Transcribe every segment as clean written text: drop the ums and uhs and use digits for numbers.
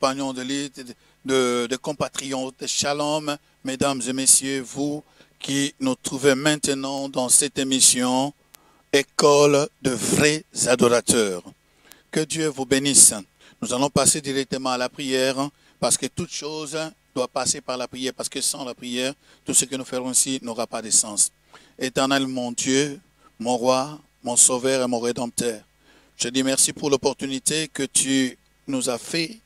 compagnons de lutte, de compatriotes. Shalom, mesdames et messieurs, vous qui nous trouvez maintenant dans cette émission, École de vrais adorateurs. Que Dieu vous bénisse. Nous allons passer directement à la prière, parce que toute chose doit passer par la prière, parce que sans la prière, tout ce que nous ferons ici n'aura pas de sens. Éternel mon Dieu, mon roi, mon sauveur et mon rédempteur, je dis merci pour l'opportunité que tu nous as fait,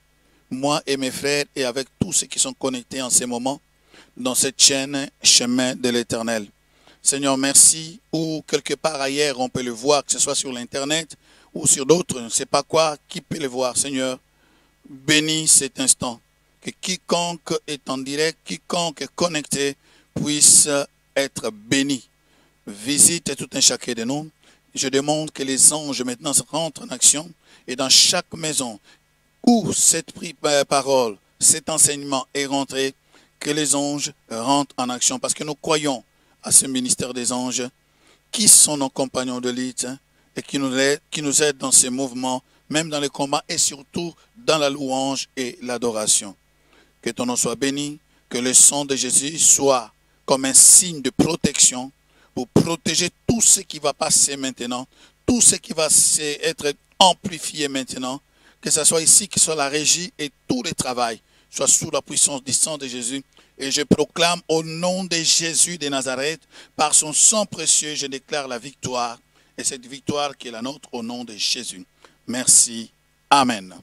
moi et mes frères, et avec tous ceux qui sont connectés en ces moments, dans cette chaîne Chemin de l'Éternel. Seigneur, merci, ou quelque part ailleurs on peut le voir, que ce soit sur l'Internet ou sur d'autres, je ne sais pas quoi, qui peut le voir. Seigneur, bénis cet instant, que quiconque est en direct, quiconque est connecté, puisse être béni. Visite tout un chacun de nous. Je demande que les anges maintenant rentrent en action, et dans chaque maison où cette parole, cet enseignement est rentré, que les anges rentrent en action, parce que nous croyons à ce ministère des anges, qui sont nos compagnons de lutte et qui nous aident dans ces mouvements, même dans les combats et surtout dans la louange et l'adoration. Que ton nom soit béni, que le sang de Jésus soit comme un signe de protection pour protéger tout ce qui va passer maintenant, tout ce qui va être amplifié maintenant, que ce soit ici, que ce soit la régie et tout le travail soit sous la puissance du sang de Jésus. Et je proclame au nom de Jésus de Nazareth, par son sang précieux, je déclare la victoire. Et cette victoire qui est la nôtre au nom de Jésus. Merci. Amen.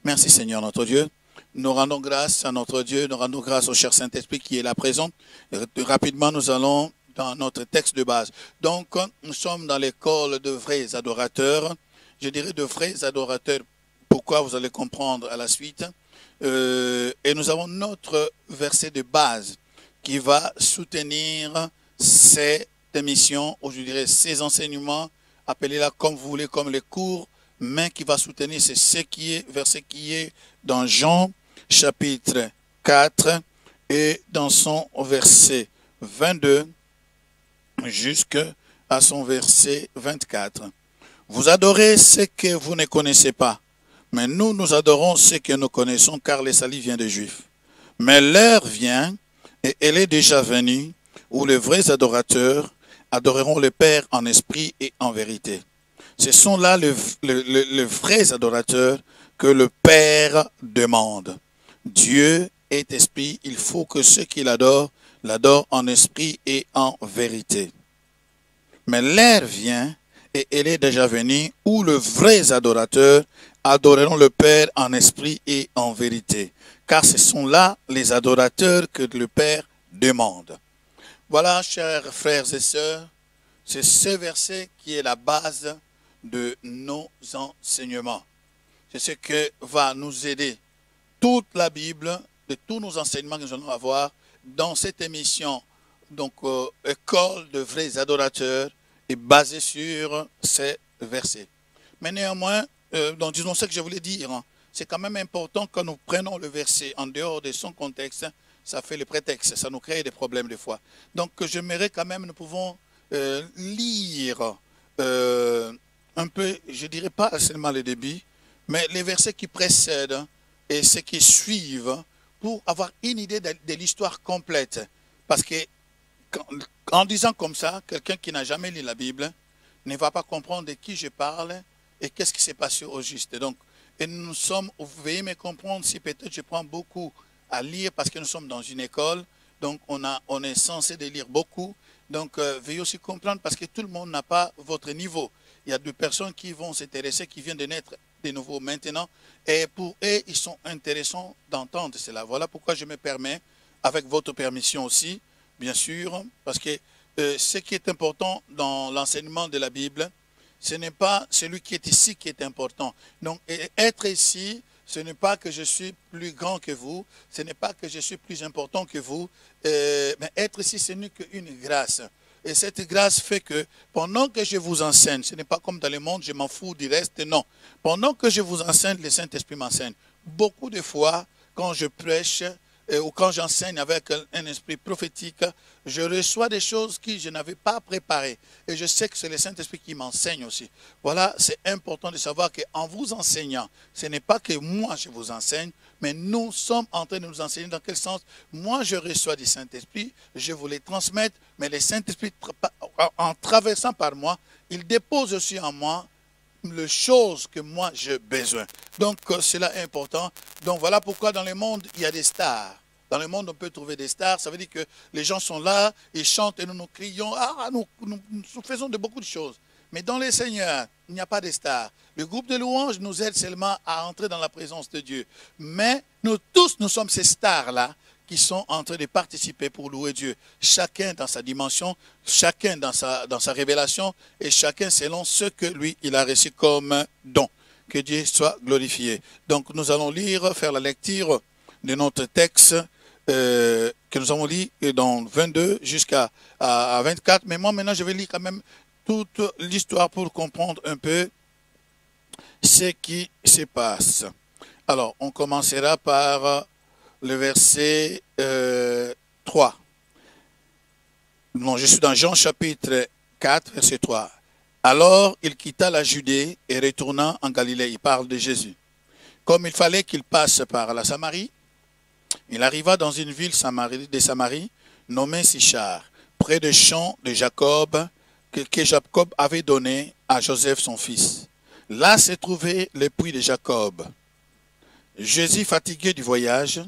Merci Seigneur notre Dieu. Nous rendons grâce à notre Dieu, nous rendons grâce au cher Saint-Esprit qui est là présent. Et rapidement, nous allons dans notre texte de base. Donc, nous sommes dans l'école de vrais adorateurs. Je dirais de vrais adorateurs. Pourquoi vous allez comprendre à la suite. Et nous avons notre verset de base qui va soutenir cette émission, ou je dirais ces enseignements, appelez-la comme vous voulez, comme les cours, mais qui va soutenir, c'est ce qui est, verset qui est dans Jean chapitre 4 et dans son verset 22 jusqu'à son verset 24. Vous adorez ce que vous ne connaissez pas. Mais nous adorons ce que nous connaissons, car le salut vient des Juifs. Mais l'heure vient, et elle est déjà venue, où les vrais adorateurs adoreront le Père en esprit et en vérité. Ce sont là les vrais adorateurs que le Père demande. Dieu est esprit, il faut que ceux qui l'adorent en esprit et en vérité. Mais l'heure vient, et elle est déjà venue, où les vrais adorateurs adoreront le Père en esprit et en vérité. Car ce sont là les adorateurs que le Père demande. Voilà, chers frères et sœurs, c'est ce verset qui est la base de nos enseignements. C'est ce que va nous aider toute la Bible, de tous nos enseignements que nous allons avoir dans cette émission, donc École de vrais adorateurs, est basée sur ces versets. Mais néanmoins, donc disons ce que je voulais dire, hein, c'est quand même important quand nous prenons le verset en dehors de son contexte, ça fait le prétexte, ça nous crée des problèmes des fois. Donc j'aimerais quand même, nous pouvons lire un peu, je dirais pas seulement le début, mais les versets qui précèdent et ceux qui suivent pour avoir une idée de l'histoire complète. Parce que en disant comme ça, quelqu'un qui n'a jamais lu la Bible ne va pas comprendre de qui je parle et qu'est-ce qui s'est passé au juste. Donc, et nous sommes, vous veuillez me comprendre si peut-être je prends beaucoup à lire parce que nous sommes dans une école, donc on est censé de lire beaucoup. Donc, veuillez aussi comprendre parce que tout le monde n'a pas votre niveau. Il y a des personnes qui vont s'intéresser, qui viennent de naître de nouveau maintenant, et pour eux, ils sont intéressants d'entendre cela. Voilà pourquoi je me permets, avec votre permission aussi, bien sûr, parce que ce qui est important dans l'enseignement de la Bible, ce n'est pas celui qui est ici qui est important. Donc, être ici, ce n'est pas que je suis plus grand que vous, ce n'est pas que je suis plus important que vous, mais être ici, ce n'est qu'une grâce. Et cette grâce fait que pendant que je vous enseigne, ce n'est pas comme dans le monde, je m'en fous du reste, non. Pendant que je vous enseigne, le Saint-Esprit m'enseigne. Beaucoup de fois, quand je prêche ou quand j'enseigne avec un esprit prophétique, je reçois des choses que je n'avais pas préparées. Et je sais que c'est le Saint-Esprit qui m'enseigne aussi. Voilà, c'est important de savoir qu'en vous enseignant, ce n'est pas que moi je vous enseigne, Mais nous sommes en train de nous enseigner dans quel sens. Moi, je reçois du Saint-Esprit, je vous les transmettre, mais le Saint-Esprit, en traversant par moi, il dépose aussi en moi les choses que moi j'ai besoin. Donc, cela est important. Donc, voilà pourquoi dans le monde, il y a des stars. Dans le monde, on peut trouver des stars. Ça veut dire que les gens sont là, ils chantent et nous nous crions. Ah, nous faisons de beaucoup de choses. Mais dans les Seigneurs, il n'y a pas de stars. Le groupe de louanges nous aide seulement à entrer dans la présence de Dieu. Mais nous tous, nous sommes ces stars-là qui sont en train de participer pour louer Dieu. Chacun dans sa dimension, chacun dans sa révélation et chacun selon ce que lui, il a reçu comme don. Que Dieu soit glorifié. Donc nous allons lire, faire la lecture de notre texte que nous avons lu dans 22 jusqu'à 24. Mais moi maintenant je vais lire quand même toute l'histoire pour comprendre un peu ce qui se passe. Alors, on commencera par le verset 3. Non, je suis dans Jean chapitre 4, verset 3. Alors, il quitta la Judée et retourna en Galilée. Il parle de Jésus. Comme il fallait qu'il passe par la Samarie, il arriva dans une ville de Samarie nommée Sichar, près des champs de Jacob, que Jacob avait donné à Joseph son fils. Là se trouvait le puits de Jacob. Jésus, fatigué du voyage,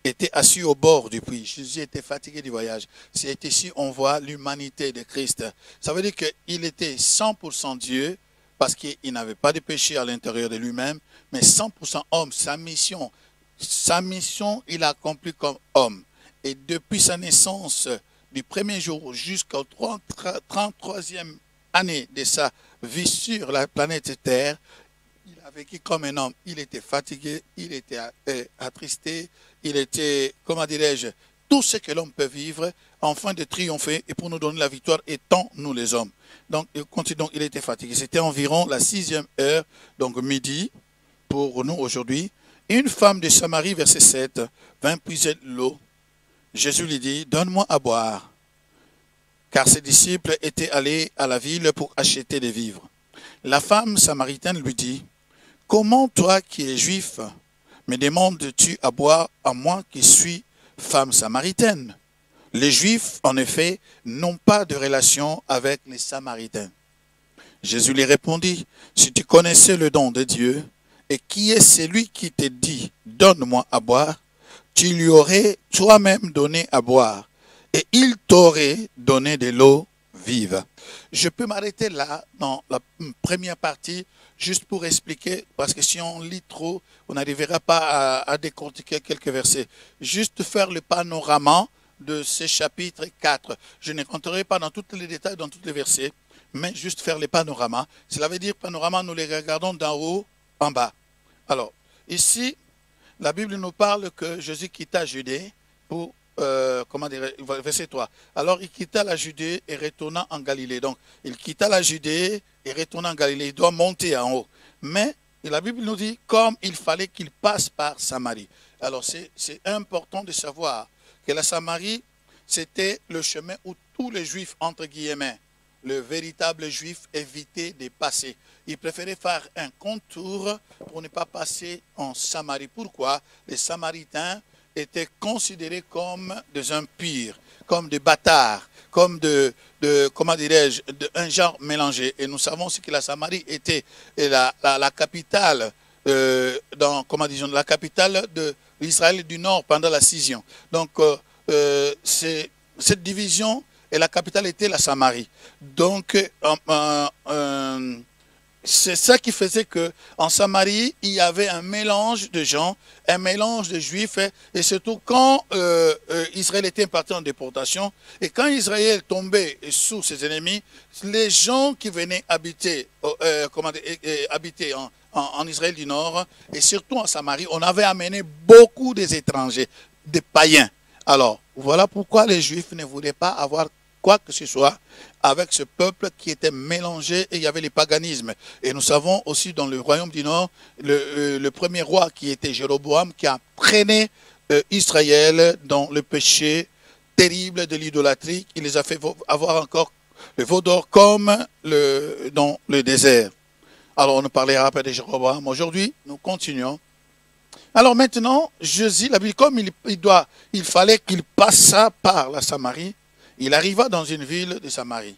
était assis au bord du puits. Jésus était fatigué du voyage. C'est ici on voit l'humanité de Christ. Ça veut dire qu'il était 100% Dieu, parce qu'il n'avait pas de péché à l'intérieur de lui-même, mais 100% homme. Sa mission, il a accompli comme homme. Et depuis sa naissance, du premier jour jusqu'au 33e année de sa vie sur la planète Terre, il a vécu comme un homme. Il était fatigué, il était attristé, il était, comment dirais-je, tout ce que l'homme peut vivre, afin de triompher et pour nous donner la victoire, étant nous les hommes. Donc, il était fatigué. C'était environ la 6e heure, donc midi, pour nous aujourd'hui. Une femme de Samarie, verset 7, vint puiser l'eau. Jésus lui dit, donne-moi à boire, car ses disciples étaient allés à la ville pour acheter des vivres. La femme samaritaine lui dit, comment toi qui es juif, me demandes-tu à boire à moi qui suis femme samaritaine? Les Juifs, en effet, n'ont pas de relation avec les Samaritains. Jésus lui répondit, si tu connaissais le don de Dieu, et qui est celui qui te dit, donne-moi à boire, tu lui aurais toi-même donné à boire, et il t'aurait donné de l'eau vive. Je peux m'arrêter là, dans la première partie, juste pour expliquer, parce que si on lit trop, on n'arrivera pas à décortiquer quelques versets. Juste faire le panorama de ce chapitre 4. Je ne rentrerai pas dans tous les détails, dans tous les versets, mais juste faire le panorama. Cela veut dire, panorama, nous les regardons d'en haut en bas. Alors, ici, la Bible nous parle que Jésus quitta Judée pour, comment dire, verset 3. Alors, il quitta la Judée et retourna en Galilée. Donc, il quitta la Judée et retourna en Galilée. Il doit monter en haut. Mais, la Bible nous dit, comme il fallait qu'il passe par Samarie. Alors, c'est important de savoir que la Samarie, c'était le chemin où tous les Juifs, entre guillemets, le véritable Juif, évitaient de passer. Il préférait faire un contour pour ne pas passer en Samarie. Pourquoi? Les Samaritains étaient considérés comme des impurs, comme des bâtards, comme comment dirais-je, un genre mélangé. Et nous savons aussi que la Samarie était la capitale, comment disons, la capitale de l'Israël du Nord pendant la scission. Donc, cette division, et la capitale était la Samarie. Donc, c'est ça qui faisait qu'en Samarie, il y avait un mélange de gens, un mélange de juifs, et surtout quand Israël était parti en déportation, et quand Israël tombait sous ses ennemis, les gens qui venaient habiter, habiter en Israël du Nord, et surtout en Samarie, on avait amené beaucoup des étrangers, des païens. Alors, voilà pourquoi les Juifs ne voulaient pas avoir quoi que ce soit avec ce peuple qui était mélangé et il y avait le paganisme. Et nous savons aussi dans le royaume du Nord, le premier roi qui était Jéroboam, qui a traîné Israël dans le péché terrible de l'idolâtrie. Il les a fait avoir encore le veau d'or comme dans le désert. Alors on ne parlera pas de Jéroboam. Aujourd'hui, nous continuons Alors maintenant, Jésus, la Bible, comme il fallait qu'il passât par la Samarie, il arriva dans une ville de Samarie.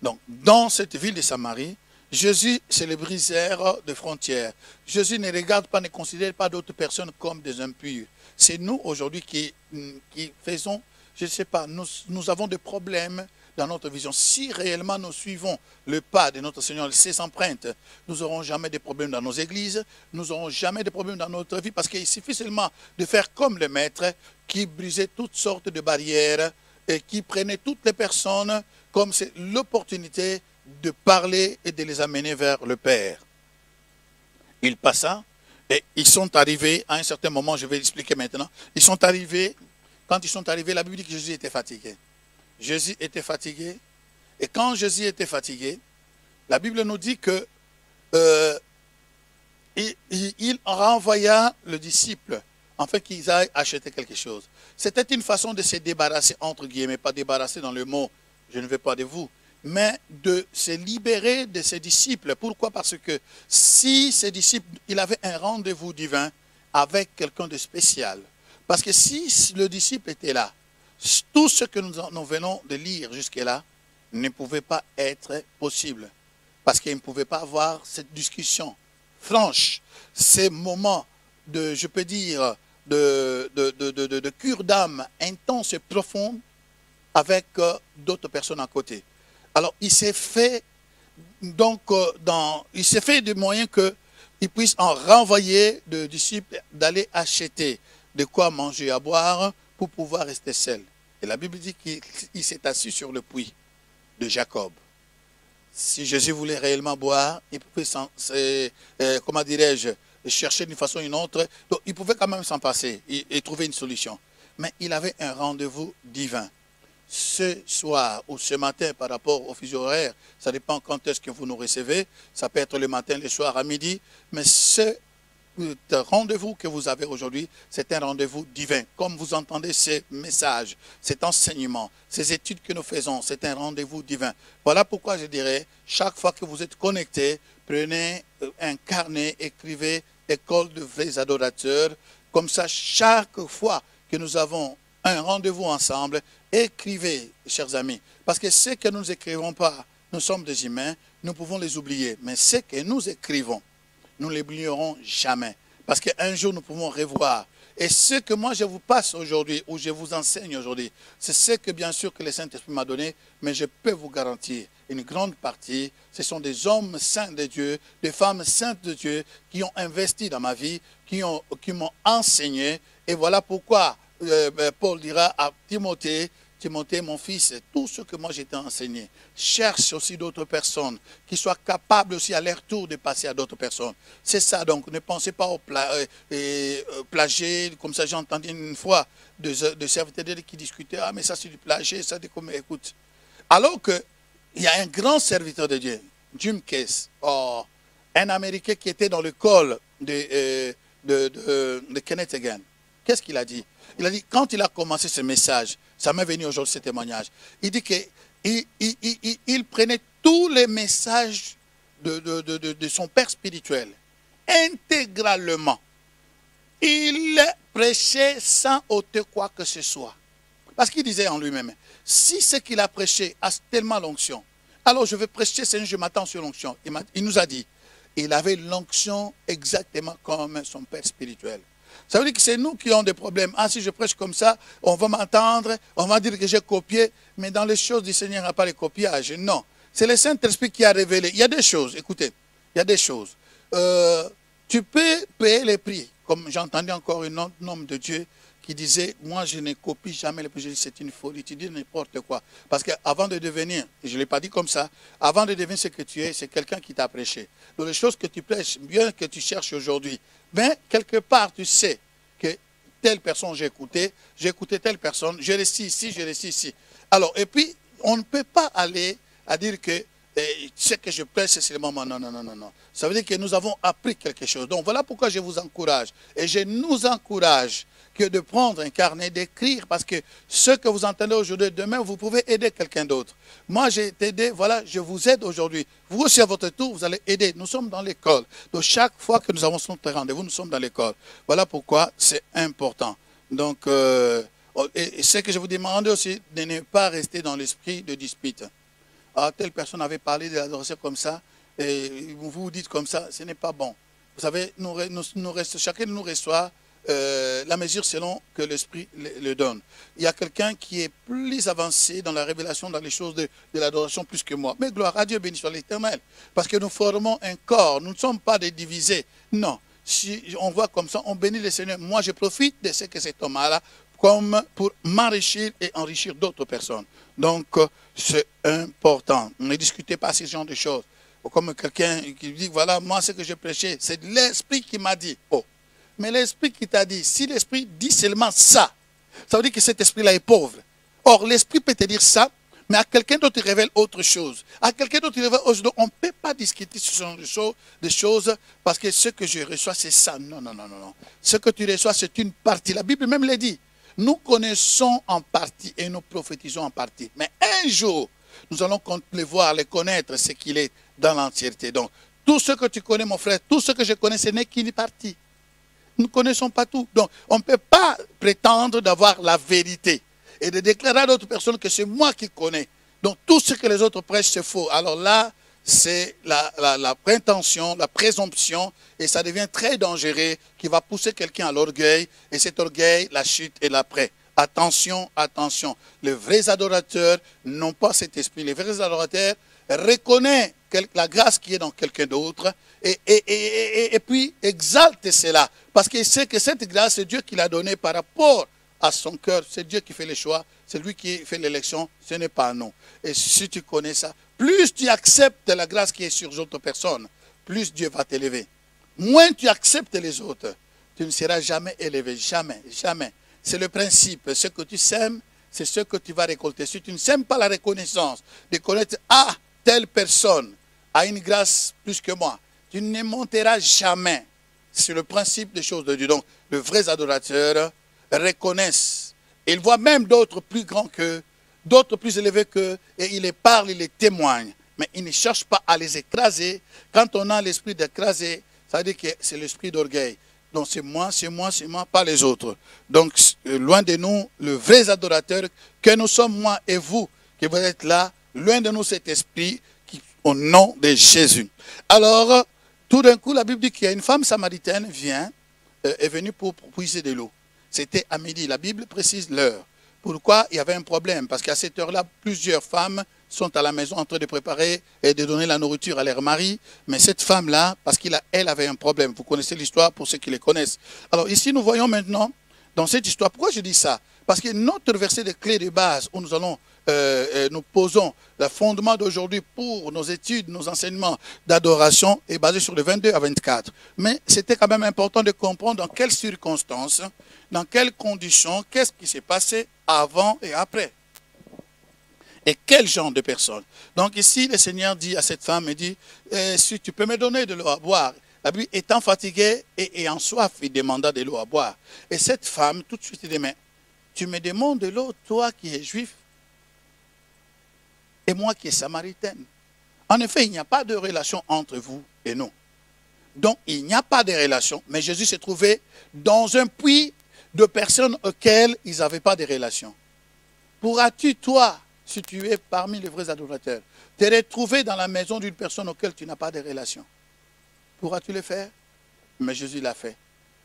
Donc, dans cette ville de Samarie, Jésus, c'est le briseur de frontières. Jésus ne regarde pas, ne considère pas d'autres personnes comme des impurs. C'est nous aujourd'hui qui faisons, je ne sais pas, nous avons des problèmes dans notre vision. Si réellement nous suivons le pas de notre Seigneur, ses empreintes, nous n'aurons jamais de problèmes dans nos églises, nous n'aurons jamais de problèmes dans notre vie, parce qu'il suffit seulement de faire comme le Maître qui brisait toutes sortes de barrières et qui prenait toutes les personnes comme c'est l'opportunité de parler et de les amener vers le Père. Il passa et ils sont arrivés à un certain moment, je vais l'expliquer maintenant, ils sont arrivés, quand ils sont arrivés, la Bible dit que Jésus était fatigué. Jésus était fatigué. Et quand Jésus était fatigué, la Bible nous dit que il renvoya le disciple afin qu'ils aillent acheter quelque chose. C'était une façon de se débarrasser, entre guillemets, pas débarrasser dans le mot, je ne veux pas de vous, mais de se libérer de ses disciples. Pourquoi? Parce que si ses disciples, il avait un rendez-vous divin avec quelqu'un de spécial. Parce que si le disciple était là, tout ce que nous venons de lire jusque-là ne pouvait pas être possible. Parce qu'il ne pouvait pas avoir cette discussion franche, ces moments de, je peux dire, de cure d'âme intense et profonde avec d'autres personnes à côté. Alors, il s'est fait, donc, il s'est fait de moyens qu'il puisse en renvoyer de disciples d'aller acheter de quoi manger à boire pour pouvoir rester seul. Et la Bible dit qu'il s'est assis sur le puits de Jacob. Si Jésus voulait réellement boire, il pouvait, comment dirais-je, chercher d'une façon ou d'une autre. Donc, il pouvait quand même s'en passer et trouver une solution. Mais il avait un rendez-vous divin. Ce soir ou ce matin par rapport au fuseau horaire, ça dépend quand est-ce que vous nous recevez. Ça peut être le matin, le soir, à midi. Mais ce rendez-vous que vous avez aujourd'hui, c'est un rendez-vous divin. Comme vous entendez ces messages, cet enseignement, ces études que nous faisons, c'est un rendez-vous divin. Voilà pourquoi je dirais, chaque fois que vous êtes connecté, prenez un carnet, écrivez « École de vrais adorateurs ». Comme ça, chaque fois que nous avons un rendez-vous ensemble, écrivez, chers amis. Parce que ce que nous n'écrivons pas, nous sommes des humains, nous pouvons les oublier. Mais ce que nous écrivons, nous ne l'oublierons jamais. Parce qu'un jour, nous pouvons revoir. Et ce que moi, je vous passe aujourd'hui, ou je vous enseigne aujourd'hui, c'est ce que, bien sûr, que le Saint-Esprit m'a donné, mais je peux vous garantir, une grande partie, ce sont des hommes saints de Dieu, des femmes saintes de Dieu, qui ont investi dans ma vie, qui m'ont enseigné. Et voilà pourquoi Paul dira à Timothée, Timothée, mon fils, tout ce que moi j'ai été enseigné, cherche aussi d'autres personnes qui soient capables aussi à leur tour de passer à d'autres personnes. C'est ça, donc ne pensez pas au plagier, comme ça j'ai entendu une fois de serviteurs qui discutaient, ah mais ça c'est du plagier, ça c'est comme, écoute. Alors qu'il y a un grand serviteur de Dieu, Jim Case, un Américain qui était dans l'école de Kenneth Hagin. Qu'est-ce qu'il a dit? Il a dit, quand il a commencé ce message, ça m'est venu aujourd'hui ce témoignage, il dit qu'il prenait tous les messages de son père spirituel, intégralement. Il prêchait sans ôter quoi que ce soit. Parce qu'il disait en lui-même, si ce qu'il a prêché a tellement l'onction, alors je vais prêcher, Seigneur, je m'attends sur l'onction. Il nous a dit, il avait l'onction exactement comme son père spirituel. Ça veut dire que c'est nous qui avons des problèmes. Ah, si je prêche comme ça, on va m'entendre, on va dire que j'ai copié, mais dans les choses du Seigneur, il n'y a pas de copiage. Non. C'est le Saint-Esprit qui a révélé. Il y a des choses, écoutez, il y a des choses. Tu peux payer les prix. Comme j'ai entendu encore un autre homme de Dieu qui disait, moi je ne copie jamais les prix. Je dis, c'est une folie, tu dis n'importe quoi. Parce qu'avant de devenir, je ne l'ai pas dit comme ça, avant de devenir ce que tu es, c'est quelqu'un qui t'a prêché. Donc les choses que tu prêches, bien que tu cherches aujourd'hui, mais quelque part, tu sais que telle personne j'ai écouté telle personne, je réussis ici, je réussis ici. Alors, et puis, on ne peut pas aller à dire que ce que je prêche, c'est le moment. Non, non, non, non, non. Ça veut dire que nous avons appris quelque chose. Donc, voilà pourquoi je vous encourage. Et je nous encourage que de prendre un carnet, d'écrire, parce que ce que vous entendez aujourd'hui, demain, vous pouvez aider quelqu'un d'autre. Moi, j'ai été aidé, voilà, je vous aide aujourd'hui. Vous aussi, à votre tour, vous allez aider. Nous sommes dans l'école. Donc, chaque fois que nous avons notre rendez-vous, nous sommes dans l'école. Voilà pourquoi c'est important. Donc, et ce que je vous demande aussi, de ne pas rester dans l'esprit de dispute. Ah, telle personne avait parlé de l'adoration comme ça, et vous vous dites comme ça, ce n'est pas bon. Vous savez, chacun de nous reçoit la mesure selon que l'Esprit le donne. Il y a quelqu'un qui est plus avancé dans la révélation, dans les choses de l'adoration plus que moi. Mais gloire à Dieu, béni soit l'Éternel. Parce que nous formons un corps, nous ne sommes pas des divisés. Non, si on voit comme ça, on bénit le Seigneur. Moi, je profite de ce que cet homme a là, comme pour m'enrichir et enrichir d'autres personnes. Donc, c'est important. Ne discutez pas ce genre de choses. Comme quelqu'un qui dit, voilà, moi, ce que je prêchais, c'est l'Esprit qui m'a dit. Oh. Mais l'Esprit qui t'a dit, si l'Esprit dit seulement ça, ça veut dire que cet Esprit-là est pauvre. Or, l'Esprit peut te dire ça, mais à quelqu'un d'autre, il révèle autre chose. À quelqu'un d'autre, il révèle autre chose. On ne peut pas discuter sur ce genre de choses parce que ce que je reçois, c'est ça. Non, non, non, non, non. Ce que tu reçois, c'est une partie. La Bible même l'a dit. Nous connaissons en partie et nous prophétisons en partie. Mais un jour, nous allons les voir, les connaître, ce qu'il est dans l'entièreté. Donc, tout ce que tu connais, mon frère, tout ce que je connais, ce n'est qu'une partie. Nous ne connaissons pas tout. Donc, on ne peut pas prétendre d'avoir la vérité et de déclarer à d'autres personnes que c'est moi qui connais. Donc, tout ce que les autres prêchent, c'est faux. Alors là, c'est la prétention, la présomption, et ça devient très dangereux, qui va pousser quelqu'un à l'orgueil, et cet orgueil, la chute est l'après. Attention, attention. Les vrais adorateurs n'ont pas cet esprit. Les vrais adorateurs reconnaissent la grâce qui est dans quelqu'un d'autre, et puis exalte cela. Parce qu'il sait que cette grâce, c'est Dieu qui l'a donnée par rapport à son cœur. C'est Dieu qui fait les choix, c'est lui qui fait l'élection, ce n'est pas nous. Et si tu connais ça, plus tu acceptes la grâce qui est sur d'autres personnes, plus Dieu va t'élever. Moins tu acceptes les autres, tu ne seras jamais élevé, jamais, jamais. C'est le principe, ce que tu sèmes, c'est ce que tu vas récolter. Si tu ne sèmes pas la reconnaissance, de connaître, ah, telle personne a une grâce plus que moi, tu ne monteras jamais. C'est le principe des choses de Dieu. Donc, les vrais adorateurs reconnaissent. Ils voient même d'autres plus grands qu'eux, d'autres plus élevés qu'eux, et ils les parlent, ils les témoignent. Mais ils ne cherchent pas à les écraser. Quand on a l'esprit d'écraser, ça veut dire que c'est l'esprit d'orgueil. Donc c'est moi, c'est moi, c'est moi, pas les autres. Donc loin de nous, le vrai adorateur, que nous sommes moi et vous, qui vous êtes là, loin de nous cet esprit, au nom de Jésus. Alors, tout d'un coup, la Bible dit qu'il y a une femme samaritaine est venue pour puiser de l'eau. C'était à midi. La Bible précise l'heure. Pourquoi? Il y avait un problème. Parce qu'à cette heure-là, plusieurs femmes sont à la maison en train de préparer et de donner la nourriture à leur mari. Mais cette femme-là, parce qu'elle avait un problème. Vous connaissez l'histoire pour ceux qui les connaissent. Alors ici, nous voyons maintenant, dans cette histoire, pourquoi je dis ça? Parce que notre verset de clé de base, où nous posons le fondement d'aujourd'hui pour nos études, nos enseignements d'adoration, est basé sur le 22 à 24. Mais c'était quand même important de comprendre dans quelles circonstances, dans quelles conditions, qu'est-ce qui s'est passé avant et après. Et quel genre de personnes. Donc ici, le Seigneur dit à cette femme, il dit, si tu peux me donner de l'eau à boire. La Bible, étant fatiguée et ayant soif, il demanda de l'eau à boire. Et cette femme, tout de suite, il dit, mais tu me demandes de l'eau, toi qui es juif, et moi qui est samaritaine. En effet, il n'y a pas de relation entre vous et nous. Donc, il n'y a pas de relation. Mais Jésus s'est trouvé dans un puits de personnes auxquelles ils n'avaient pas de relation. Pourras-tu, toi, si tu es parmi les vrais adorateurs, te retrouver dans la maison d'une personne auquel tu n'as pas de relation? Pourras-tu le faire? Mais Jésus l'a fait.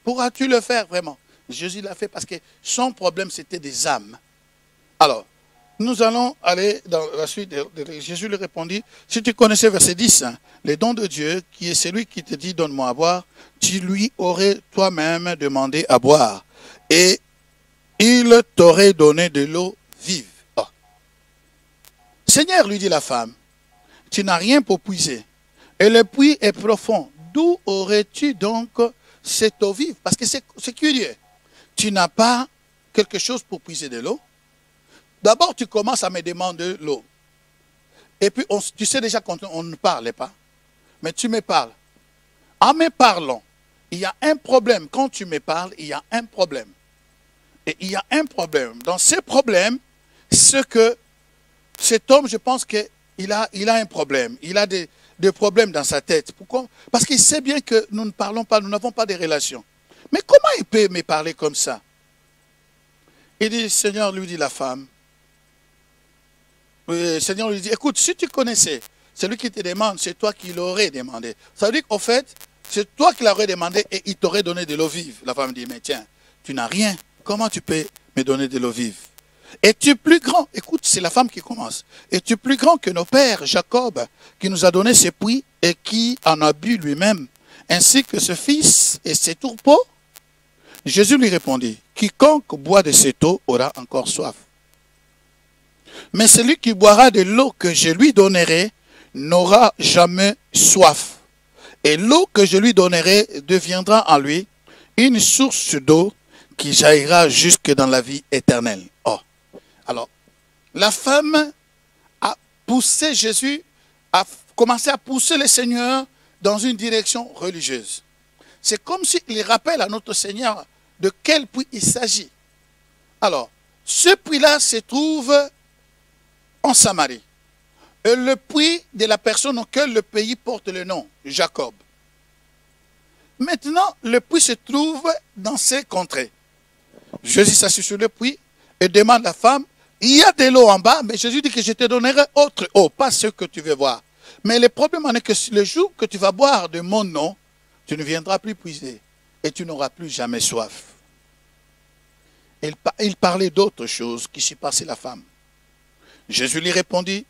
Pourras-tu le faire vraiment? Jésus l'a fait parce que son problème, c'était des âmes. Alors, nous allons aller dans la suite. Jésus lui répondit, si tu connaissais verset 10, les dons de Dieu, qui est celui qui te dit donne-moi à boire, tu lui aurais toi-même demandé à boire. Et il t'aurait donné de l'eau vive. Oh. Seigneur, lui dit la femme, tu n'as rien pour puiser. Et le puits est profond. D'où aurais-tu donc cette eau vive? Parce que c'est curieux. Tu n'as pas quelque chose pour puiser de l'eau. D'abord, tu commences à me demander l'eau. Et puis, tu sais déjà qu'on ne parlait pas. Mais tu me parles. En me parlant, il y a un problème. Quand tu me parles, il y a un problème. Et il y a un problème. Dans ces problèmes, c'est que cet homme, je pense qu'il a un problème. Il a des problèmes dans sa tête. Pourquoi? Parce qu'il sait bien que nous ne parlons pas, nous n'avons pas de relations. Mais comment il peut me parler comme ça? Il dit, Seigneur, lui dit la femme. Le Seigneur lui dit, écoute, si tu connaissais celui qui te demande, c'est toi qui l'aurais demandé. Ça veut dire qu'en fait, c'est toi qui l'aurais demandé et il t'aurait donné de l'eau vive. La femme dit, mais tiens, tu n'as rien. Comment tu peux me donner de l'eau vive? Es-tu plus grand? Écoute, c'est la femme qui commence. Es-tu plus grand que nos pères, Jacob, qui nous a donné ses puits et qui en a bu lui-même, ainsi que ce fils et ses troupeaux? Jésus lui répondit, quiconque boit de cette eau aura encore soif. Mais celui qui boira de l'eau que je lui donnerai n'aura jamais soif. Et l'eau que je lui donnerai deviendra en lui une source d'eau qui jaillira jusque dans la vie éternelle. Oh. Alors, la femme a poussé Jésus, a commencé à pousser le Seigneur dans une direction religieuse. C'est comme s'il rappelle à notre Seigneur de quel puits il s'agit. Alors, ce puits-là se trouve en Samarie. Et le puits de la personne auquel le pays porte le nom, Jacob. Maintenant, le puits se trouve dans ces contrées. Jésus s'assied sur le puits et demande à la femme, il y a de l'eau en bas, mais Jésus dit que je te donnerai autre eau, pas ce que tu veux voir. Mais le problème est que le jour que tu vas boire de mon nom, tu ne viendras plus puiser et tu n'auras plus jamais soif. Il parlait d'autre chose qui s'y passait la femme. Jésus lui répondit,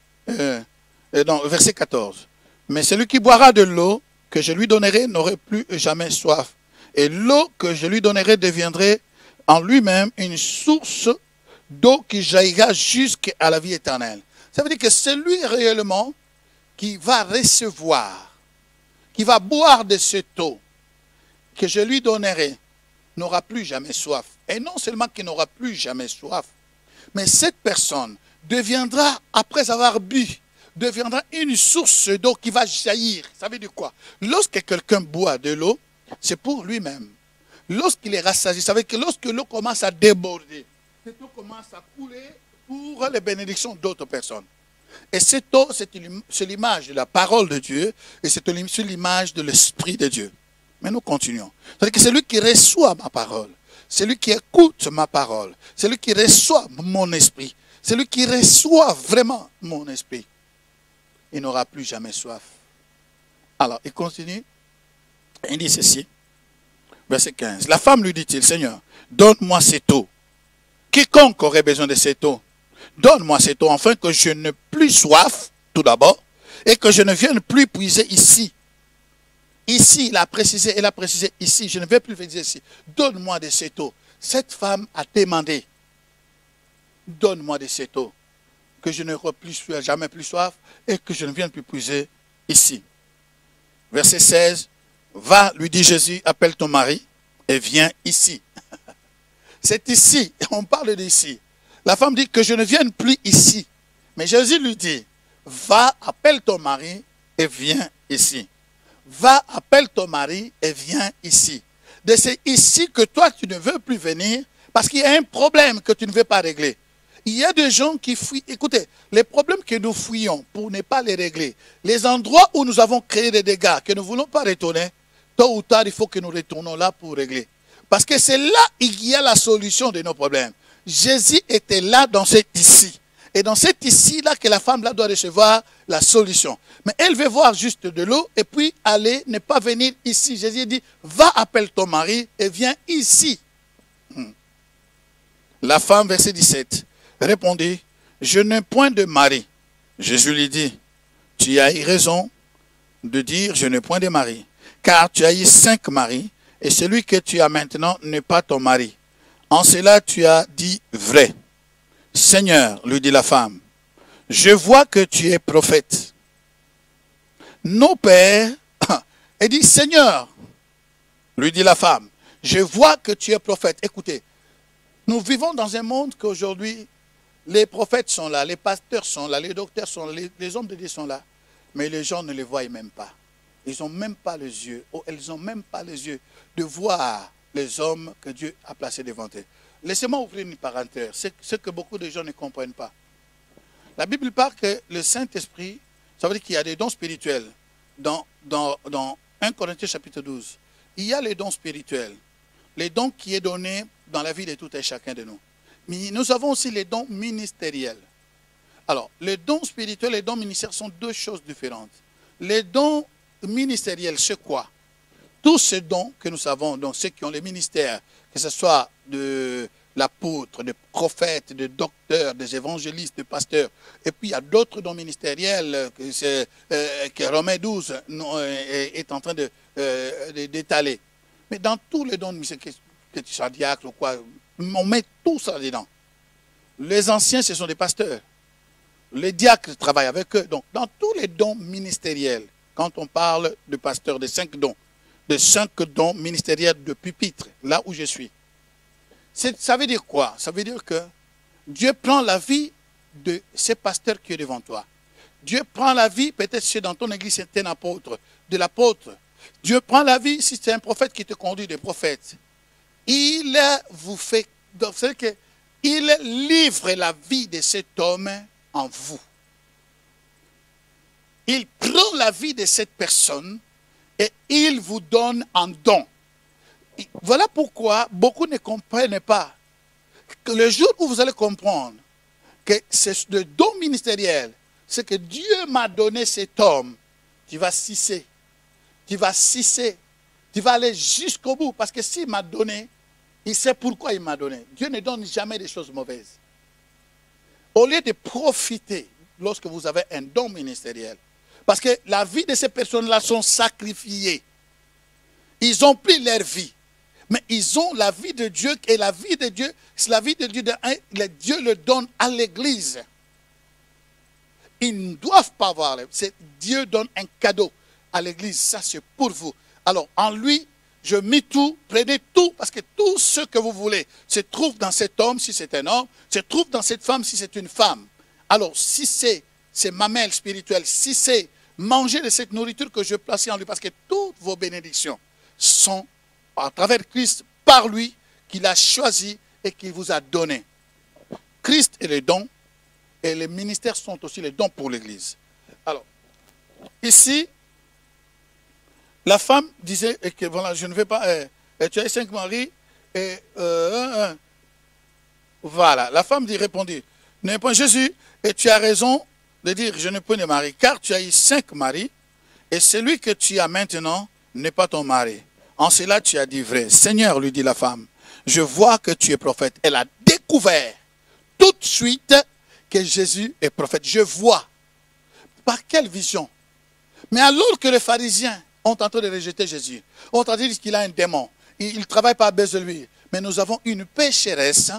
verset 14, mais celui qui boira de l'eau que je lui donnerai n'aurait plus jamais soif. Et l'eau que je lui donnerai deviendrait en lui-même une source d'eau qui jaillira jusqu'à la vie éternelle. Ça veut dire que celui réellement qui va recevoir, qui va boire de cette eau que je lui donnerai, n'aura plus jamais soif. Et non seulement qu'il n'aura plus jamais soif, mais cette personne deviendra, après avoir bu, deviendra une source d'eau qui va jaillir. Ça veut dire quoi? Lorsque quelqu'un boit de l'eau, c'est pour lui-même. Lorsqu'il est rassasié, ça veut dire que lorsque l'eau commence à déborder, cette eau commence à couler pour les bénédictions d'autres personnes. Et cette eau, c'est l'image de la parole de Dieu et c'est l'image de l'Esprit de Dieu. Mais nous continuons. C'est-à-dire que celui qui reçoit ma parole, celui qui écoute ma parole, celui qui reçoit mon esprit, celui qui reçoit vraiment mon esprit, il n'aura plus jamais soif. Alors, il continue. Il dit ceci. Verset 15. La femme lui dit-il, Seigneur, donne-moi cette eau. Quiconque aurait besoin de cette eau, donne-moi cette eau, afin que je n'ai plus soif, tout d'abord, et que je ne vienne plus puiser ici. Ici, elle a précisé ici, je ne vais plus puiser ici. Donne-moi de cette eau. Cette femme a demandé, donne-moi de cette eau, que je n'aurai jamais plus soif, et que je ne vienne plus puiser ici. Verset 16. Va, lui dit Jésus, appelle ton mari et viens ici. C'est ici, on parle d'ici. La femme dit que je ne vienne plus ici. Mais Jésus lui dit, va, appelle ton mari et viens ici. Va, appelle ton mari et viens ici. C'est ici que toi tu ne veux plus venir parce qu'il y a un problème que tu ne veux pas régler. Il y a des gens qui fuient. Écoutez, les problèmes que nous fuyons pour ne pas les régler, les endroits où nous avons créé des dégâts que nous ne voulons pas retourner, tôt ou tard, il faut que nous retournons là pour régler. Parce que c'est là qu'il y a la solution de nos problèmes. Jésus était là dans cet ici. Et dans cet ici-là que la femme là doit recevoir la solution. Mais elle veut voir juste de l'eau et puis aller, ne pas venir ici. Jésus dit, va, appelle ton mari et viens ici. La femme, verset 17, répondit, je n'ai point de mari. Jésus lui dit, tu as eu raison de dire, je n'ai point de mari. Car tu as eu 5 maris, et celui que tu as maintenant n'est pas ton mari. En cela tu as dit vrai. Seigneur, lui dit la femme, je vois que tu es prophète. Nos pères, elle dit, Seigneur, lui dit la femme, je vois que tu es prophète. Écoutez, nous vivons dans un monde qu'aujourd'hui, les prophètes sont là, les pasteurs sont là, les docteurs sont là, les hommes de Dieu sont là, mais les gens ne les voient même pas. Ils n'ont même pas les yeux, elles n'ont même pas les yeux de voir les hommes que Dieu a placés devant eux. Laissez-moi ouvrir une parenthèse, c'est ce que beaucoup de gens ne comprennent pas. La Bible parle que le Saint-Esprit, ça veut dire qu'il y a des dons spirituels. Dans 1 Corinthiens chapitre 12, il y a les dons spirituels, les dons qui est donné dans la vie de tout et chacun de nous. Mais nous avons aussi les dons ministériels. Alors, les dons spirituels et les dons ministériels sont deux choses différentes. Les dons ministériels, c'est quoi? Tous ces dons que nous avons, donc ceux qui ont les ministères, que ce soit de l'apôtre, des prophètes, des docteurs, des évangélistes, des pasteurs, et puis il y a d'autres dons ministériels que Romains 12 est en train d'étaler. Mais dans tous les dons ministériels, que tu sois diacre ou quoi, on met tout ça dedans. Les anciens, ce sont des pasteurs. Les diacres travaillent avec eux. Donc, dans tous les dons ministériels, quand on parle de pasteurs, des 5 dons ministériels de pupitre, là où je suis. Ça veut dire quoi? Ça veut dire que Dieu prend la vie de ces pasteurs qui est devant toi. Dieu prend la vie, peut-être si dans ton église c'est un apôtre, de l'apôtre. Dieu prend la vie, si c'est un prophète qui te conduit, des prophètes. Il vous fait, c'est que il livre la vie de cet homme en vous. Il prend la vie de cette personne et il vous donne un don. Voilà pourquoi beaucoup ne comprennent pas que le jour où vous allez comprendre que c'est le don ministériel, c'est que Dieu m'a donné cet homme, tu vas cesser, tu vas aller jusqu'au bout, parce que s'il m'a donné, il sait pourquoi il m'a donné. Dieu ne donne jamais des choses mauvaises. Au lieu de profiter lorsque vous avez un don ministériel, parce que la vie de ces personnes-là sont sacrifiées. Ils ont pris leur vie. Mais ils ont la vie de Dieu, et la vie de Dieu, c'est la vie de Dieu, Dieu le donne à l'Église. Ils ne doivent pas avoir, Dieu donne un cadeau à l'Église, ça c'est pour vous. Alors en lui, je mets tout, prenez tout, parce que tout ce que vous voulez se trouve dans cet homme, si c'est un homme, se trouve dans cette femme, si c'est une femme. Alors si c'est mamelles spirituelles, si c'est manger de cette nourriture que je place en lui, parce que toutes vos bénédictions sont à travers Christ, par lui, qu'il a choisi et qu'il vous a donné. Christ est le don, et les ministères sont aussi les dons pour l'Église. Alors, ici, la femme disait que voilà, je ne vais pas, tu as 5 maris, et voilà, la femme répondit, n'est pas Jésus, et tu as raison de dire, je ne peux pas marier, car tu as eu 5 maris, et celui que tu as maintenant n'est pas ton mari. En cela, tu as dit vrai. Seigneur, lui dit la femme, je vois que tu es prophète. Elle a découvert tout de suite que Jésus est prophète. Je vois. Par quelle vision? Mais alors que les pharisiens ont tenté de rejeter Jésus, ont tenté de dire qu'il a un démon, il ne travaille pas à base de lui. Mais nous avons une pécheresse,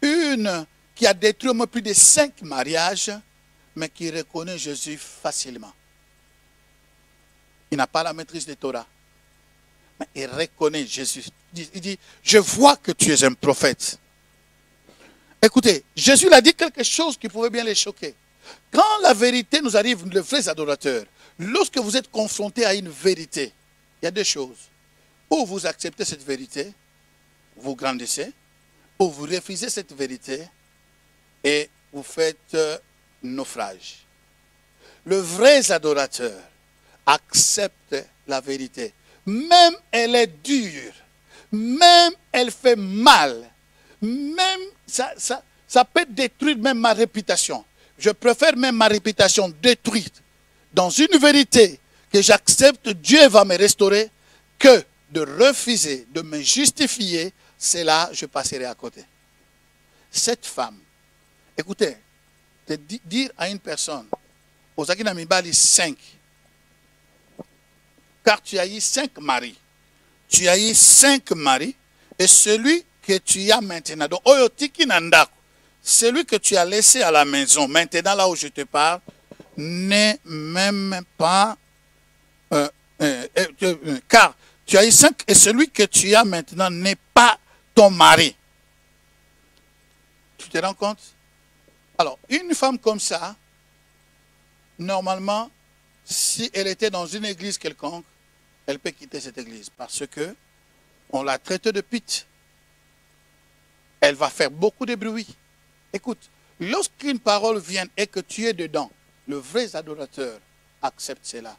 une qui a détruit au moins plus de 5 mariages, mais qui reconnaît Jésus facilement. Il n'a pas la maîtrise de Torah. Mais il reconnaît Jésus. Il dit, je vois que tu es un prophète. Écoutez, Jésus a dit quelque chose qui pouvait bien les choquer. Quand la vérité nous arrive, les vrais adorateurs, lorsque vous êtes confrontés à une vérité, il y a deux choses. Ou vous acceptez cette vérité, vous grandissez, ou vous refusez cette vérité et vous faites naufrage. Le vrai adorateur accepte la vérité. Même elle est dure, même elle fait mal, même ça peut détruire même ma réputation. Je préfère même ma réputation détruite dans une vérité que j'accepte, Dieu va me restaurer, que de refuser, de me justifier, c'est là je passerai à côté. Cette femme, écoutez, de dire à une personne, aux Akinamibali 5, car tu as eu 5 maris. Tu as eu 5 maris. Et celui que tu as maintenant, donc, celui que tu as laissé à la maison, maintenant là où je te parle, n'est même pas... car tu as eu 5 et celui que tu as maintenant n'est pas ton mari. Tu te rends compte? Alors, une femme comme ça, normalement, si elle était dans une église quelconque, elle peut quitter cette église parce que On l'a traitée de pute. Elle va faire beaucoup de bruit. Écoute, lorsqu'une parole vient et que tu es dedans, le vrai adorateur accepte cela.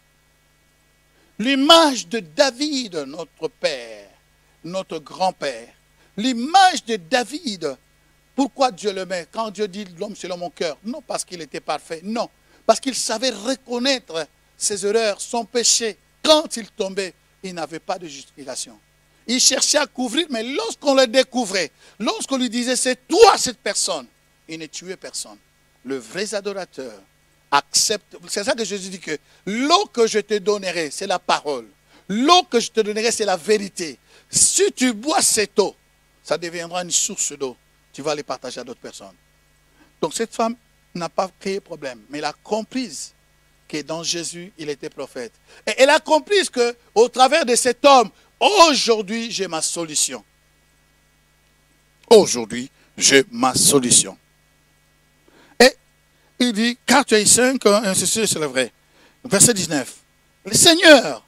L'image de David, notre père, notre grand-père, l'image de David, pourquoi Dieu le met? Quand Dieu dit l'homme selon mon cœur, non parce qu'il était parfait, non, parce qu'il savait reconnaître ses erreurs, son péché. Quand il tombait, il n'avait pas de justification. Il cherchait à couvrir, mais lorsqu'on le découvrait, lorsqu'on lui disait c'est toi cette personne, il ne tuait personne. Le vrai adorateur accepte. C'est ça que Jésus dit que l'eau que je te donnerai, c'est la parole. L'eau que je te donnerai, c'est la vérité. Si tu bois cette eau, ça deviendra une source d'eau. Tu vas les partager à d'autres personnes. Donc cette femme n'a pas créé problème, mais elle a compris que dans Jésus, il était prophète. Et elle a compris qu'au travers de cet homme, aujourd'hui, j'ai ma solution. Aujourd'hui, j'ai ma solution. Et il dit, car tu as 5, c'est le vrai. Verset 19. Le Seigneur,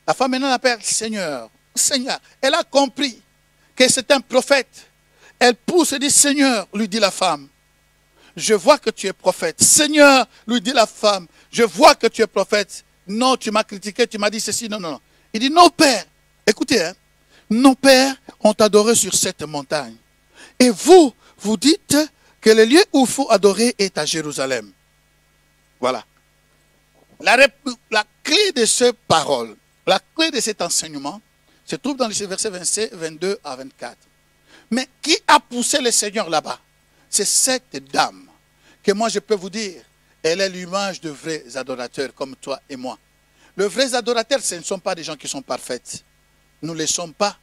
la femme maintenant l'appelle Seigneur. Seigneur, elle a compris que c'est un prophète. Elle pousse et dit, Seigneur, lui dit la femme, je vois que tu es prophète. Seigneur, lui dit la femme, je vois que tu es prophète. Non, tu m'as critiqué, tu m'as dit ceci, non, non, non. Il dit, nos pères, écoutez, hein, nos pères ont adoré sur cette montagne. Et vous, vous dites que le lieu où il faut adorer est à Jérusalem. Voilà. La clé de cette parole, la clé de cet enseignement, se trouve dans les versets 22 à 24. Mais qui a poussé le Seigneur là-bas? C'est cette dame que moi je peux vous dire, elle est l'image de vrais adorateurs comme toi et moi. Les vrais adorateurs, ce ne sont pas des gens qui sont parfaits. Nous ne les sommes pas,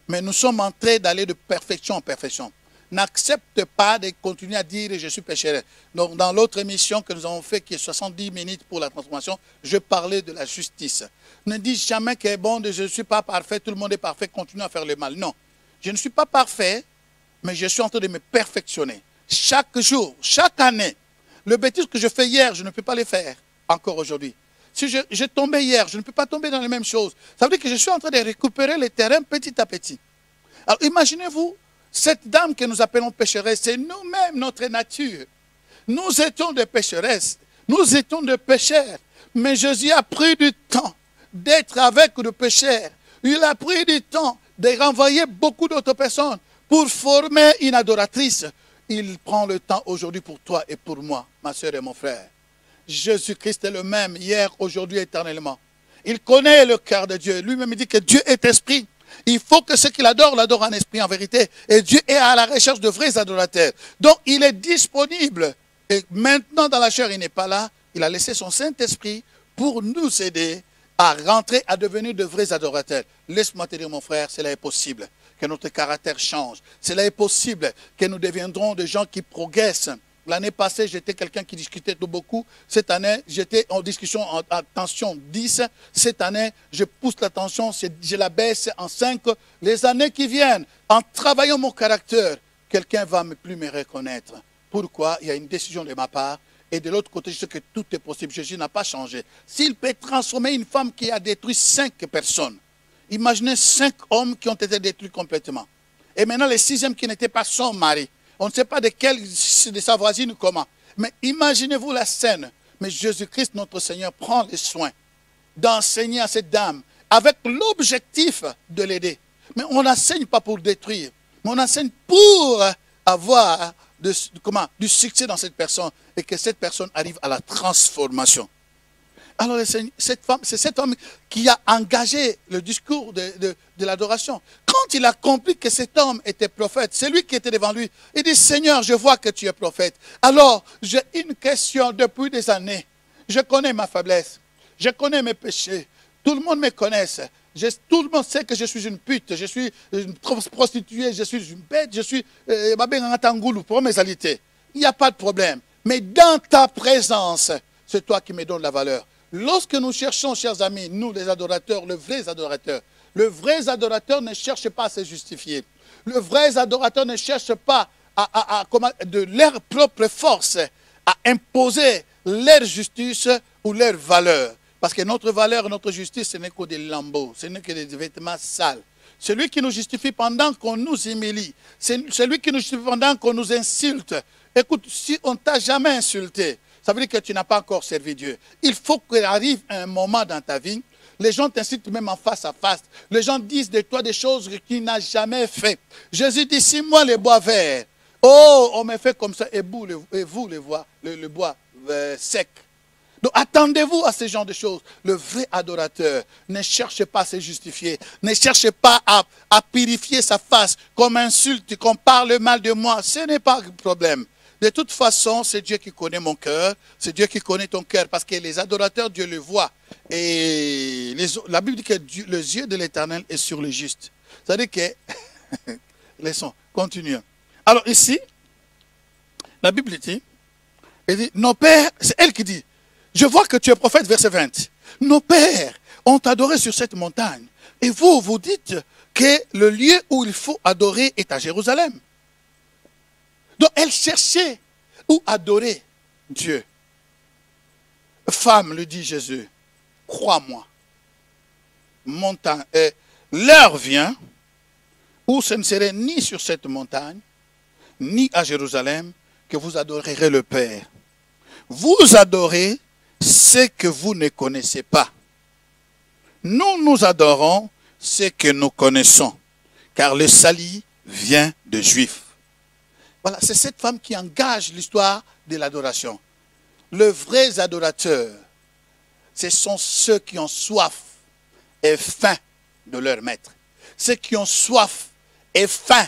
mais nous sommes en train d'aller de perfection en perfection. N'accepte pas de continuer à dire je suis pécheresse. Donc dans l'autre émission que nous avons fait, qui est 70 minutes pour la transformation, je parlais de la justice. Ne dis jamais que bon, je ne suis pas parfait, tout le monde est parfait, continue à faire le mal. Non, je ne suis pas parfait, mais je suis en train de me perfectionner. Chaque jour, chaque année, le bêtise que je fais hier, je ne peux pas les faire encore aujourd'hui. Si je tombais hier, je ne peux pas tomber dans les mêmes choses. Ça veut dire que je suis en train de récupérer le terrain petit à petit. Alors imaginez-vous, cette dame que nous appelons pécheresse, c'est nous-mêmes, notre nature. Nous étions des pécheresses, nous étions des pécheurs. Mais Jésus a pris du temps d'être avec le pécheur. Il a pris du temps de renvoyer beaucoup d'autres personnes pour former une adoratrice. Il prend le temps aujourd'hui pour toi et pour moi, ma soeur et mon frère. Jésus-Christ est le même hier, aujourd'hui, éternellement. Il connaît le cœur de Dieu. Lui-même dit que Dieu est esprit. Il faut que ceux qui l'adorent, l'adorent en esprit, en vérité. Et Dieu est à la recherche de vrais adorateurs. Donc, il est disponible. Et maintenant, dans la chair, il n'est pas là. Il a laissé son Saint-Esprit pour nous aider à rentrer, à devenir de vrais adorateurs. Laisse-moi te dire, mon frère, cela est possible. Que notre caractère change. Cela est possible que nous deviendrons des gens qui progressent. L'année passée, j'étais quelqu'un qui discutait beaucoup. Cette année, j'étais en discussion en tension 10. Cette année, je pousse la tension, je la baisse en 5. Les années qui viennent, en travaillant mon caractère, quelqu'un va plus me reconnaître. Pourquoi? Il y a une décision de ma part. Et de l'autre côté, je sais que tout est possible. Jésus n'a pas changé. S'il peut transformer une femme qui a détruit 5 personnes, imaginez 5 hommes qui ont été détruits complètement. Et maintenant, le 6e qui n'était pas son mari. On ne sait pas de sa voisine ou comment. Mais imaginez-vous la scène. Mais Jésus-Christ, notre Seigneur, prend les soins d'enseigner à cette dame avec l'objectif de l'aider. Mais on n'enseigne pas pour détruire. Mais on enseigne pour avoir du succès dans cette personne et que cette personne arrive à la transformation. Alors, c'est cette femme qui a engagé le discours de l'adoration. Quand il a compris que cet homme était prophète, c'est lui qui était devant lui. Il dit, Seigneur, je vois que tu es prophète. Alors, j'ai une question depuis des années. Je connais ma faiblesse. Je connais mes péchés. Tout le monde me connaît. Tout le monde sait que je suis une pute. Je suis une prostituée. Je suis une bête. Je suis pour mes qualités. Il n'y a pas de problème. Mais dans ta présence, c'est toi qui me donnes la valeur. Lorsque nous cherchons, chers amis, nous les adorateurs, le vrai adorateur ne cherche pas à se justifier. Le vrai adorateur ne cherche pas de leur propre force à imposer leur justice ou leur valeur. Parce que notre valeur, notre justice, ce n'est que des lambeaux, ce n'est que des vêtements sales. celui qui nous justifie pendant qu'on nous humilie, c'est celui qui nous justifie pendant qu'on nous insulte. Écoute, si on ne t'a jamais insulté, ça veut dire que tu n'as pas encore servi Dieu. Il faut qu'il arrive un moment dans ta vie, les gens t'insultent même en face à face. Les gens disent de toi des choses que tu n'as jamais fait. Jésus dit, si moi les bois verts, oh, on me fait comme ça, et vous le bois sec. Donc attendez-vous à ce genre de choses. Le vrai adorateur ne cherche pas à se justifier, ne cherche pas à purifier sa face, qu'on m'insulte, qu'on parle mal de moi. Ce n'est pas le problème. De toute façon, c'est Dieu qui connaît mon cœur, c'est Dieu qui connaît ton cœur, parce que les adorateurs, Dieu le voit. Et la Bible dit que les yeux de l'Éternel est sur le juste. C'est-à-dire que, laissons, continuons. Alors ici, la Bible dit, nos pères, c'est elle qui dit, je vois que tu es prophète, verset 20. Nos pères ont adoré sur cette montagne. Et vous, vous dites que le lieu où il faut adorer est à Jérusalem. Donc elle cherchait où adorer Dieu. Femme, lui dit Jésus, crois-moi, l'heure vient où ce ne serait ni sur cette montagne, ni à Jérusalem, que vous adorerez le Père. Vous adorez ce que vous ne connaissez pas. Nous adorons ce que nous connaissons, car le salut vient de Juifs. Voilà, c'est cette femme qui engage l'histoire de l'adoration. Les vrais adorateurs, ce sont ceux qui ont soif et faim de leur maître. Ceux qui ont soif et faim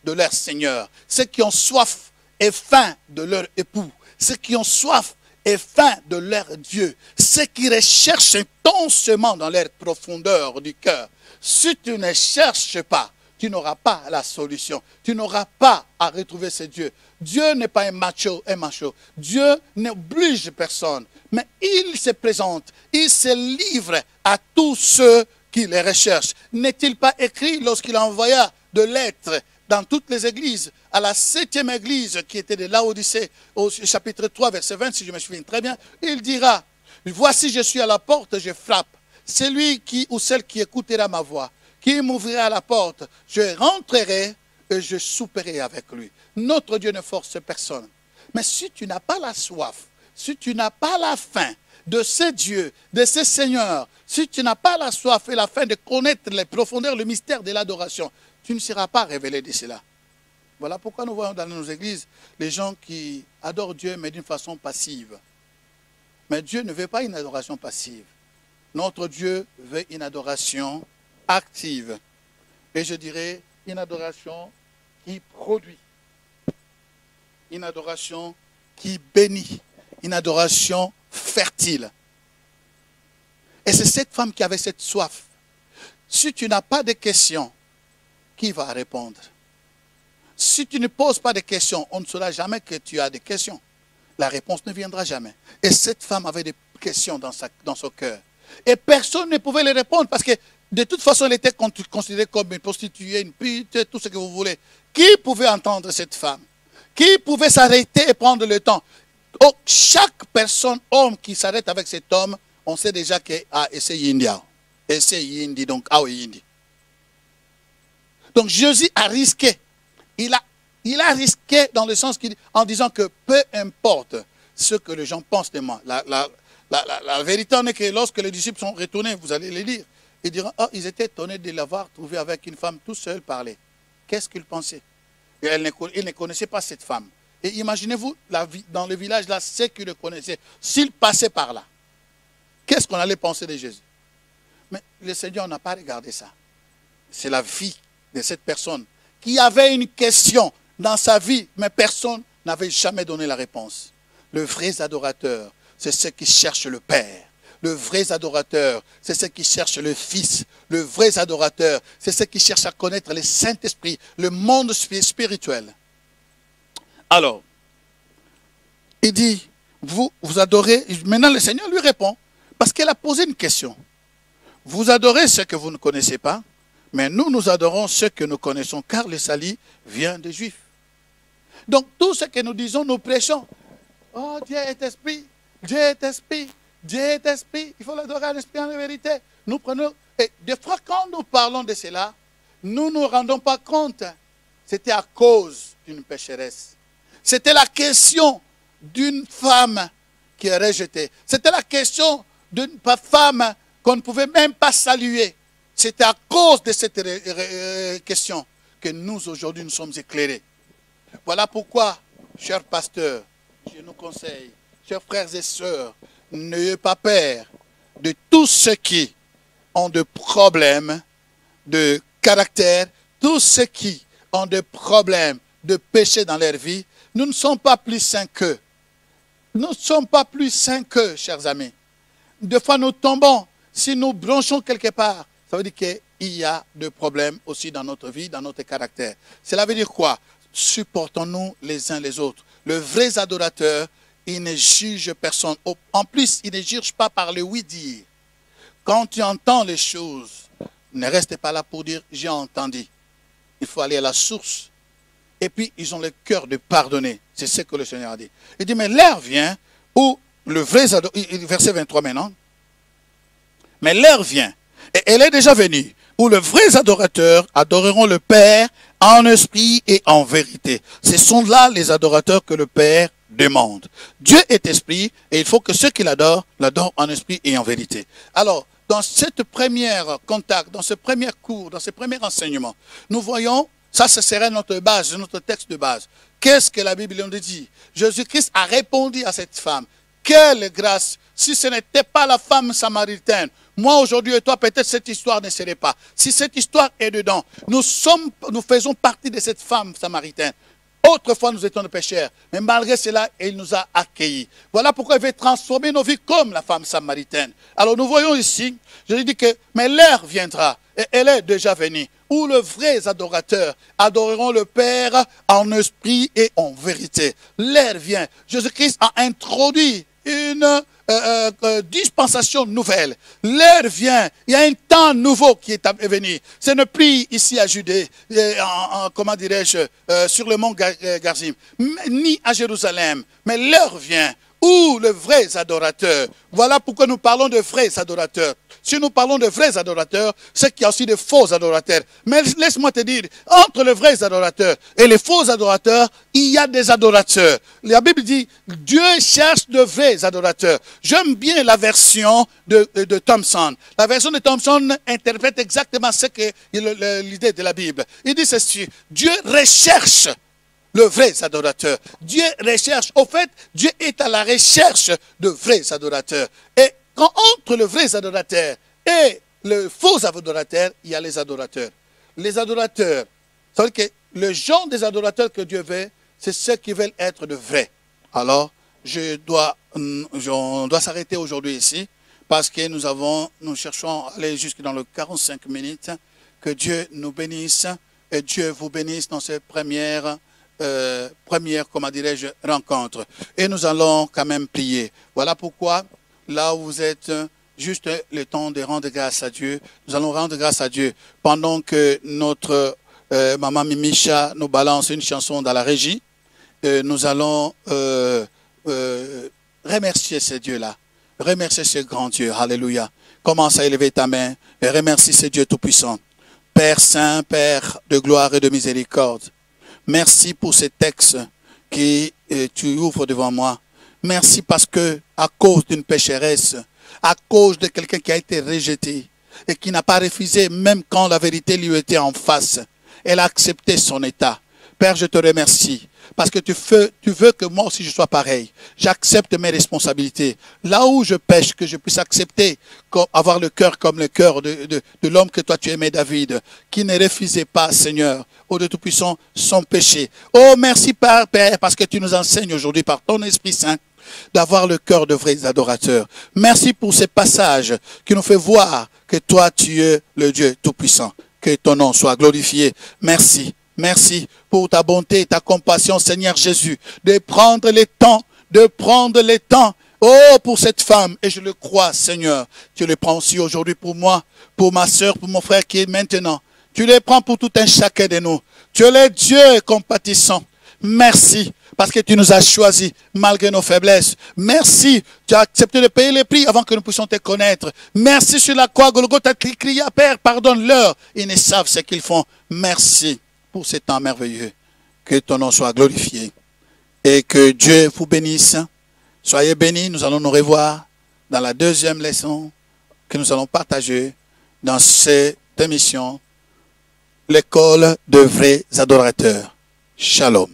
de leur Seigneur. Ceux qui ont soif et faim de leur époux. Ceux qui ont soif et faim de leur Dieu. Ceux qui recherchent intensément dans leur profondeur du cœur. Si tu ne cherches pas, tu n'auras pas la solution. Tu n'auras pas à retrouver ce Dieu. Dieu n'est pas un macho. Dieu n'oblige personne. Mais il se présente, il se livre à tous ceux qui les recherchent. N'est-il pas écrit lorsqu'il envoya de lettres dans toutes les églises, à la 7e église qui était de Laodicée, au chapitre 3, verset 20, si je me souviens très bien, il dira, voici je suis à la porte, je frappe. Celui qui ou celle qui écoutera ma voix, qui m'ouvrira la porte, je rentrerai et je souperai avec lui. Notre Dieu ne force personne. Mais si tu n'as pas la soif, si tu n'as pas la faim de ce Dieu, de ce Seigneur, si tu n'as pas la soif et la faim de connaître les profondeurs, le mystère de l'adoration, tu ne seras pas révélé de cela. Voilà pourquoi nous voyons dans nos églises les gens qui adorent Dieu mais d'une façon passive. Mais Dieu ne veut pas une adoration passive. Notre Dieu veut une adoration active. Et je dirais une adoration qui produit. Une adoration qui bénit. Une adoration fertile. Et c'est cette femme qui avait cette soif. Si tu n'as pas de questions, qui va répondre? Si tu ne poses pas de questions, on ne saura jamais que tu as des questions. La réponse ne viendra jamais. Et cette femme avait des questions dans son cœur. Et personne ne pouvait les répondre parce que de toute façon, elle était considérée comme une prostituée, une pute, tout ce que vous voulez. Qui pouvait entendre cette femme? Qui pouvait s'arrêter et prendre le temps? Oh, chaque personne, homme qui s'arrête avec cet homme, on sait déjà que c'est India. Et c'est Indi, donc Indi. Donc Jésus a risqué. Il a risqué dans le sens en disant que peu importe ce que les gens pensent de moi. La vérité en est que lorsque les disciples sont retournés, vous allez les lire, ils diront, oh, ils étaient étonnés de l'avoir trouvé avec une femme tout seul parler. Qu'est-ce qu'ils pensaient? Et ils ne connaissaient pas cette femme. Et imaginez-vous, dans le village là, ceux qui le connaissaient, s'ils passaient par là, qu'est-ce qu'on allait penser de Jésus? Mais le Seigneur n'a pas regardé ça. C'est la vie de cette personne qui avait une question dans sa vie, mais personne n'avait jamais donné la réponse. Le vrai adorateur, c'est ceux qui cherchent le Père. Le vrai adorateur, c'est ceux qui cherchent le Fils. Le vrai adorateur, c'est ceux qui cherchent à connaître le Saint-Esprit, le monde spirituel. Alors, il dit, vous adorez. Maintenant, le Seigneur lui répond, parce qu'elle a posé une question. Vous adorez ce que vous ne connaissez pas, mais nous adorons ce que nous connaissons, car le salut vient des Juifs. Donc, tout ce que nous disons, nous prêchons. Oh, Dieu est esprit, Dieu est esprit, Dieu est esprit. Il faut l'adorer en esprit en vérité. Nous prenons, et des fois, quand nous parlons de cela, nous ne nous rendons pas compte. C'était à cause d'une pécheresse. C'était la question d'une femme qui est rejetée. C'était la question d'une femme qu'on ne pouvait même pas saluer. C'est à cause de cette question que nous, aujourd'hui, nous sommes éclairés. Voilà pourquoi, chers pasteurs, je nous conseille, chers frères et sœurs, n'ayez pas peur de tous ceux qui ont des problèmes de caractère, tous ceux qui ont des problèmes de péché dans leur vie. Nous ne sommes pas plus saints qu'eux. Nous ne sommes pas plus saints qu'eux, chers amis. Des fois, nous tombons. Si nous branchons quelque part, ça veut dire qu'il y a des problèmes aussi dans notre vie, dans notre caractère. Cela veut dire quoi? Supportons-nous les uns les autres. Le vrai adorateur, il ne juge personne. En plus, il ne juge pas par le oui-dire. Quand tu entends les choses, ne reste pas là pour dire « j'ai entendu ». Il faut aller à la source. Et puis, ils ont le cœur de pardonner. C'est ce que le Seigneur a dit. Il dit, mais l'heure vient où le vrai adorateur, verset 23 maintenant, mais l'heure vient, et elle est déjà venue, où le vrai adorateur adoreront le Père en esprit et en vérité. Ce sont là les adorateurs que le Père demande. Dieu est esprit, et il faut que ceux qui l'adorent en esprit et en vérité. Alors, dans cette première contact, dans ce premier cours, dans ce premier enseignement, nous voyons, ça ce serait notre base, notre texte de base. Qu'est-ce que la Bible nous dit? Jésus-Christ a répondu à cette femme. Quelle grâce! Si ce n'était pas la femme samaritaine, moi aujourd'hui et toi, peut-être cette histoire ne serait pas. Si cette histoire est dedans, nous faisons partie de cette femme samaritaine. Autrefois, nous étions des pécheurs, mais malgré cela, il nous a accueillis. Voilà pourquoi il veut transformer nos vies comme la femme samaritaine. Alors nous voyons ici, je dis que, mais l'heure viendra, et elle est déjà venue, où les vrais adorateurs adoreront le Père en esprit et en vérité. L'heure vient. Jésus-Christ a introduit une dispensation nouvelle. L'heure vient. Il y a un temps nouveau qui est venu. Ce n'est plus ici à Judée, comment dirais-je, sur le mont Garizim, ni à Jérusalem. Mais l'heure vient où les vrais adorateurs, voilà pourquoi nous parlons de vrais adorateurs. Si nous parlons de vrais adorateurs, c'est qu'il y a aussi de faux adorateurs. Mais laisse-moi te dire, entre les vrais adorateurs et les faux adorateurs, il y a des adorateurs. La Bible dit, Dieu cherche de vrais adorateurs. J'aime bien la version de Thompson. La version de Thompson interprète exactement ce que l'idée de la Bible. Il dit ceci, Dieu recherche le vrai adorateur. Dieu recherche. Au fait, Dieu est à la recherche de vrais adorateurs. Et quand entre le vrai adorateur et le faux adorateur, il y a les adorateurs. Les adorateurs, ça veut dire que le genre des adorateurs que Dieu veut, c'est ceux qui veulent être de vrais. Alors, on doit s'arrêter aujourd'hui ici, parce que nous cherchons à aller jusque dans le 45 minutes. Que Dieu nous bénisse et Dieu vous bénisse dans ces première, comment dirais-je, rencontre. Et nous allons quand même prier. Voilà pourquoi, là où vous êtes, juste le temps de rendre grâce à Dieu. Nous allons rendre grâce à Dieu pendant que notre maman Mimicha nous balance une chanson dans la régie. Nous allons remercier ce Dieu-là. Remercier ce grand Dieu. Alléluia. Commence à élever ta main et remercie ce Dieu Tout-Puissant. Père Saint, Père de gloire et de miséricorde. Merci pour ces textes que tu ouvres devant moi. Merci parce que, à cause d'une pécheresse, à cause de quelqu'un qui a été rejeté et qui n'a pas refusé, même quand la vérité lui était en face, elle a accepté son état. Père, je te remercie parce que tu veux que moi aussi je sois pareil. J'accepte mes responsabilités. Là où je pêche, que je puisse accepter, avoir le cœur comme le cœur de l'homme que toi tu aimais, David, qui ne refusait pas, Seigneur, ô Dieu Tout-Puissant, son péché. Oh, merci Père, parce que tu nous enseignes aujourd'hui par ton Esprit Saint d'avoir le cœur de vrais adorateurs. Merci pour ces passages qui nous fait voir que toi tu es le Dieu Tout-Puissant. Que ton nom soit glorifié. Merci. Merci pour ta bonté et ta compassion, Seigneur Jésus, de prendre le temps, oh, pour cette femme. Et je le crois, Seigneur. Tu le prends aussi aujourd'hui pour moi, pour ma soeur, pour mon frère qui est maintenant. Tu le prends pour tout un chacun de nous. Tu es le Dieu compatissant. Merci parce que tu nous as choisis malgré nos faiblesses. Merci, tu as accepté de payer le prix avant que nous puissions te connaître. Merci sur la croix, Golgotha, tu cria, Père, pardonne-leur. Ils ne savent ce qu'ils font. Merci pour ce temps merveilleux. Que ton nom soit glorifié. Et que Dieu vous bénisse. Soyez bénis, nous allons nous revoir dans la deuxième leçon que nous allons partager dans cette émission, l'école de vrais adorateurs. Shalom.